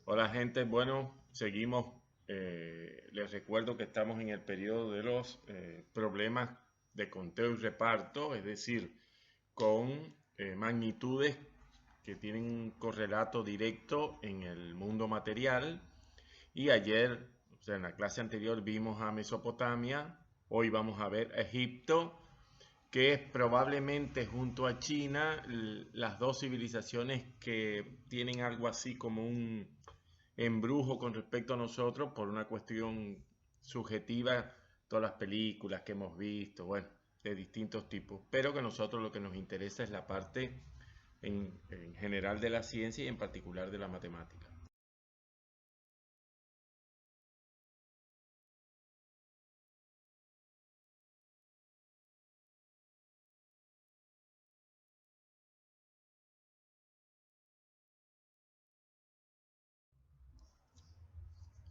Hola gente, bueno, seguimos. Les recuerdo que estamos en el periodo de los problemas de conteo y reparto, es decir, con magnitudes que tienen un correlato directo en el mundo material. Y ayer, o sea, en la clase anterior vimos a Mesopotamia, hoy vamos a ver a Egipto, que es probablemente junto a China las dos civilizaciones que tienen algo así como un embrujo con respecto a nosotros por una cuestión subjetiva, todas las películas que hemos visto, bueno, de distintos tipos, pero que nosotros lo que nos interesa es la parte en general de la ciencia y en particular de la matemática.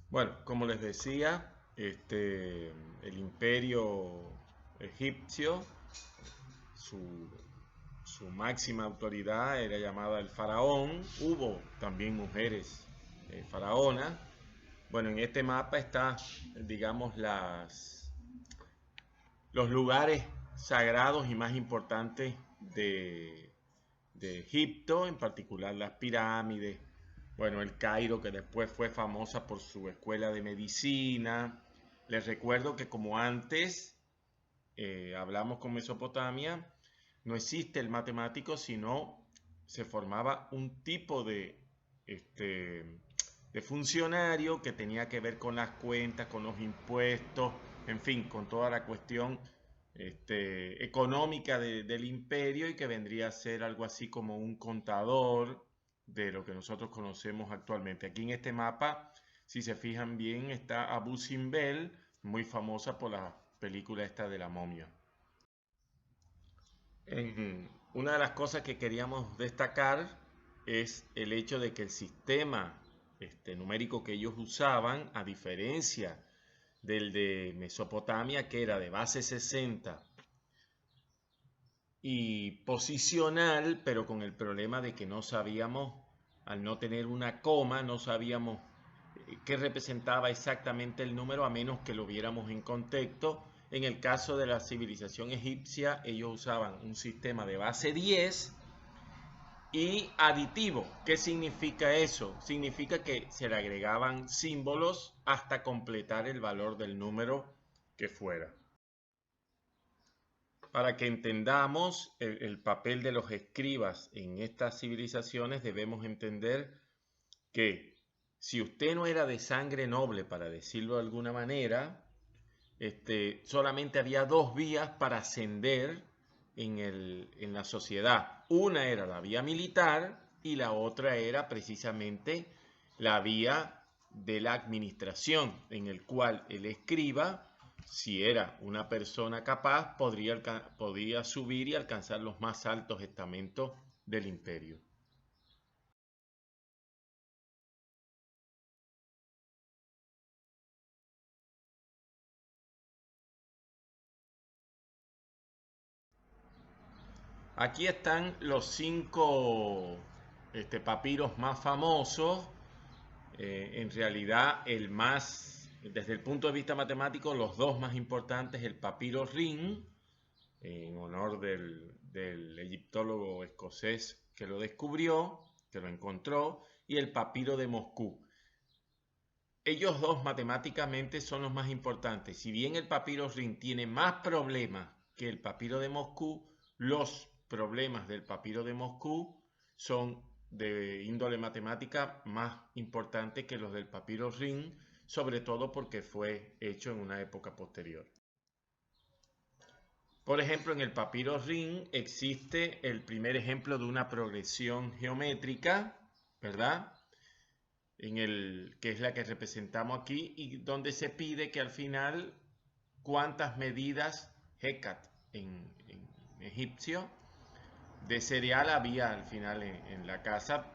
Bueno, como les decía, el imperio egipcio, su, su máxima autoridad era llamada el faraón. Hubo también mujeres faraonas. Bueno, en este mapa está, digamos, los lugares sagrados y más importantes de Egipto, en particular las pirámides, bueno, el Cairo, que después fue famosa por su escuela de medicina. Les recuerdo que como antes hablamos con Mesopotamia, no existe el matemático, sino se formaba un tipo este, de funcionario que tenía que ver con las cuentas, con los impuestos, en fin, con toda la cuestión económica del imperio y que vendría a ser algo así como un contador de lo que nosotros conocemos actualmente. Aquí en este mapa, si se fijan bien, está Abu Simbel, muy famosa por la película esta de la momia. Una de las cosas que queríamos destacar es el hecho de que el sistema numérico que ellos usaban, a diferencia del de Mesopotamia, que era de base 60 y posicional, pero con el problema de que no sabíamos, al no tener una coma, no sabíamos qué representaba exactamente el número a menos que lo viéramos en contexto. En el caso de la civilización egipcia, ellos usaban un sistema de base 10 y aditivo. ¿Qué significa eso? Significa que se le agregaban símbolos hasta completar el valor del número que fuera. Para que entendamos el papel de los escribas en estas civilizaciones, debemos entender que si usted no era de sangre noble, para decirlo de alguna manera, solamente había dos vías para ascender en la sociedad. Una era la vía militar y la otra era precisamente la vía de la administración, en el cual el escriba, si era una persona capaz, podría subir y alcanzar los más altos estamentos del imperio. Aquí están los cinco papiros más famosos. En realidad, desde el punto de vista matemático, los dos más importantes, el papiro Ring, en honor del egiptólogo escocés que lo descubrió, que lo encontró, y el papiro de Moscú. Ellos dos matemáticamente son los más importantes. Si bien el papiro Ring tiene más problemas que el papiro de Moscú, los problemas del papiro de Moscú son de índole matemática más importantes que los del papiro Ring, sobre todo porque fue hecho en una época posterior. Por ejemplo, en el papiro Ring existe el primer ejemplo de una progresión geométrica, ¿verdad? Que es la que representamos aquí y donde se pide que al final cuántas medidas Hecat en egipcio de cereal había al final en la casa.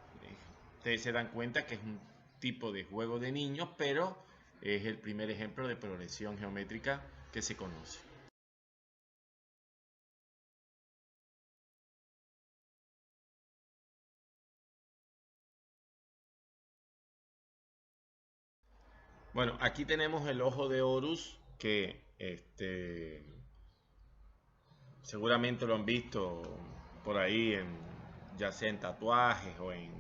Ustedes se dan cuenta que es un tipo de juego de niños, pero es el primer ejemplo de progresión geométrica que se conoce. Bueno, aquí tenemos el ojo de Horus que seguramente lo han visto por ahí, ya sea en tatuajes o en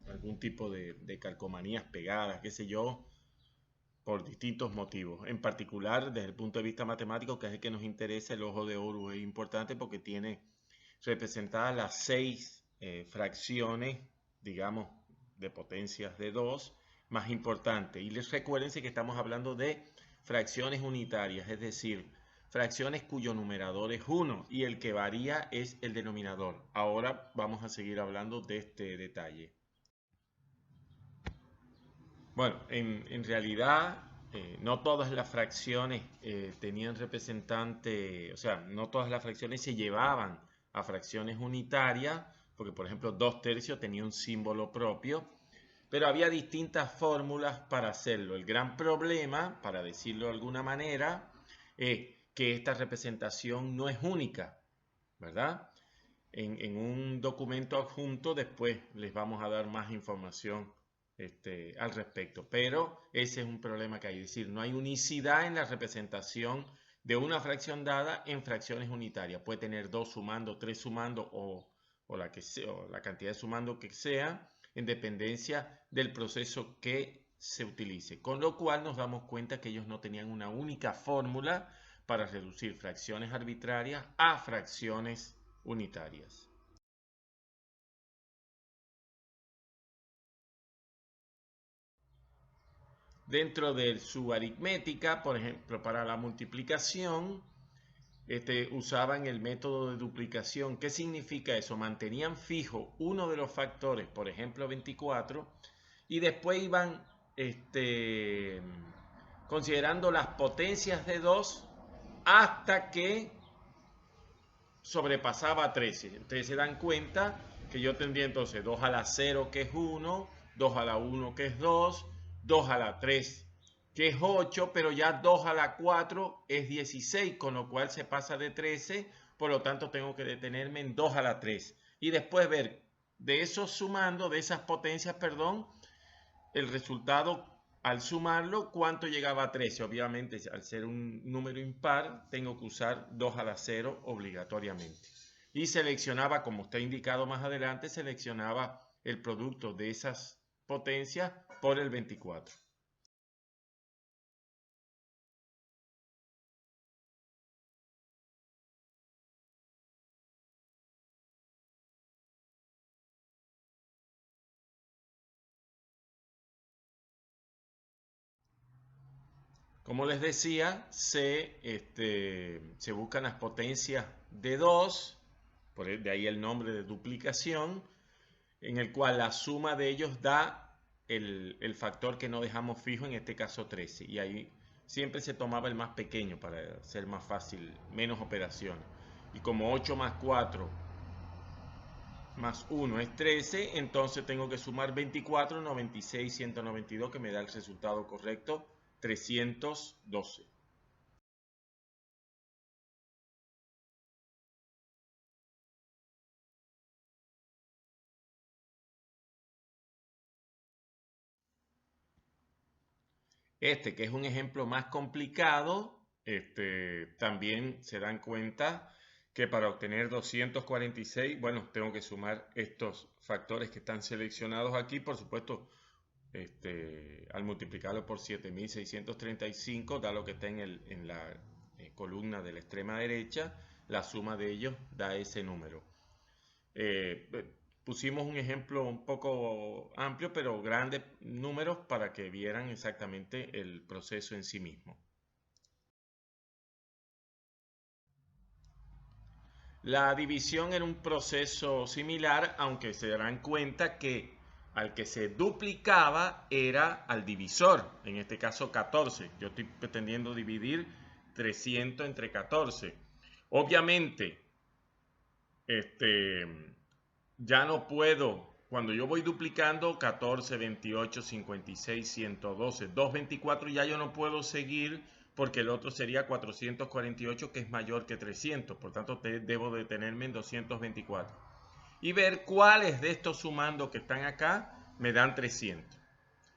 algún tipo de calcomanías pegadas, qué sé yo, por distintos motivos. En particular, desde el punto de vista matemático, que es el que nos interesa, el ojo de Horus es importante porque tiene representadas las 6 fracciones, digamos, de potencias de 2 más importantes. Y les recuérdense que estamos hablando de fracciones unitarias, es decir, fracciones cuyo numerador es 1 y el que varía es el denominador. Ahora vamos a seguir hablando de este detalle. Bueno, en realidad no todas las fracciones tenían representante, o sea, no todas las fracciones se llevaban a fracciones unitarias, porque por ejemplo 2/3 tenía un símbolo propio, pero había distintas fórmulas para hacerlo. El gran problema, para decirlo de alguna manera, es que esta representación no es única, ¿verdad? En un documento adjunto después les vamos a dar más información al respecto, pero ese es un problema que hay, es decir, no hay unicidad en la representación de una fracción dada en fracciones unitarias. Puede tener 2 sumando, 3 sumando o la que sea, o la cantidad de sumando que sea, en dependencia del proceso que se utilice. Con lo cual nos damos cuenta que ellos no tenían una única fórmula para reducir fracciones arbitrarias a fracciones unitarias. Dentro de su aritmética, por ejemplo, para la multiplicación, usaban el método de duplicación. ¿Qué significa eso? Mantenían fijo uno de los factores, por ejemplo 24, y después iban considerando las potencias de 2 hasta que sobrepasaba 13. Ustedes se dan cuenta que yo tendría entonces 2 a la 0 que es 1, 2 a la 1 que es 2, 2 a la 3 que es 8, pero ya 2 a la 4 es 16, con lo cual se pasa de 13, por lo tanto tengo que detenerme en 2 a la 3 y después ver de esos sumando, de esas potencias, perdón, el resultado al sumarlo, ¿cuánto llegaba a 13? Obviamente, al ser un número impar, tengo que usar 2 a la 0 obligatoriamente. Y seleccionaba, como está indicado más adelante, seleccionaba el producto de esas potencias por el 24. Como les decía, se buscan las potencias de 2, de ahí el nombre de duplicación, en el cual la suma de ellos da el factor que no dejamos fijo, en este caso 13. Y ahí siempre se tomaba el más pequeño para ser más fácil, menos operaciones. Y como 8 más 4 más 1 es 13, entonces tengo que sumar 24, 96, 192, que me da el resultado correcto, 312. Que es un ejemplo más complicado, también se dan cuenta que para obtener 246, bueno, tengo que sumar estos factores que están seleccionados aquí, por supuesto, al multiplicarlo por 7635, da lo que está en la columna de la extrema derecha, la suma de ellos da ese número. Pusimos un ejemplo un poco amplio, pero grandes números para que vieran exactamente el proceso en sí mismo. La división era un proceso similar, aunque se darán cuenta que al que se duplicaba era al divisor, en este caso 14. Yo estoy pretendiendo dividir 300 entre 14. Obviamente, ya no puedo, cuando yo voy duplicando 14, 28, 56, 112, 224, ya yo no puedo seguir porque el otro sería 448, que es mayor que 300, por tanto debo detenerme en 224 y ver cuáles de estos sumando que están acá me dan 300.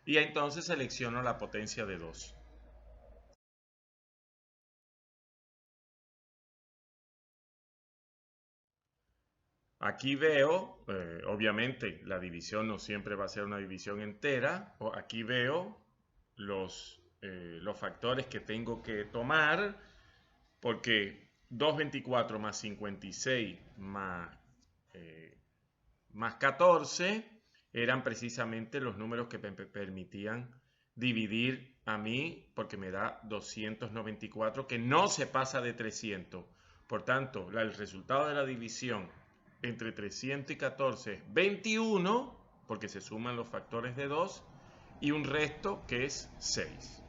y entonces selecciono la potencia de 2. Aquí veo, obviamente la división no siempre va a ser una división entera, aquí veo los factores que tengo que tomar, porque 224 más 56 más 14 eran precisamente los números que me permitían dividir a mí, porque me da 294, que no se pasa de 300. Por tanto, el resultado de la división entre 300 y 14 es 21, porque se suman los factores de 2, y un resto que es 6.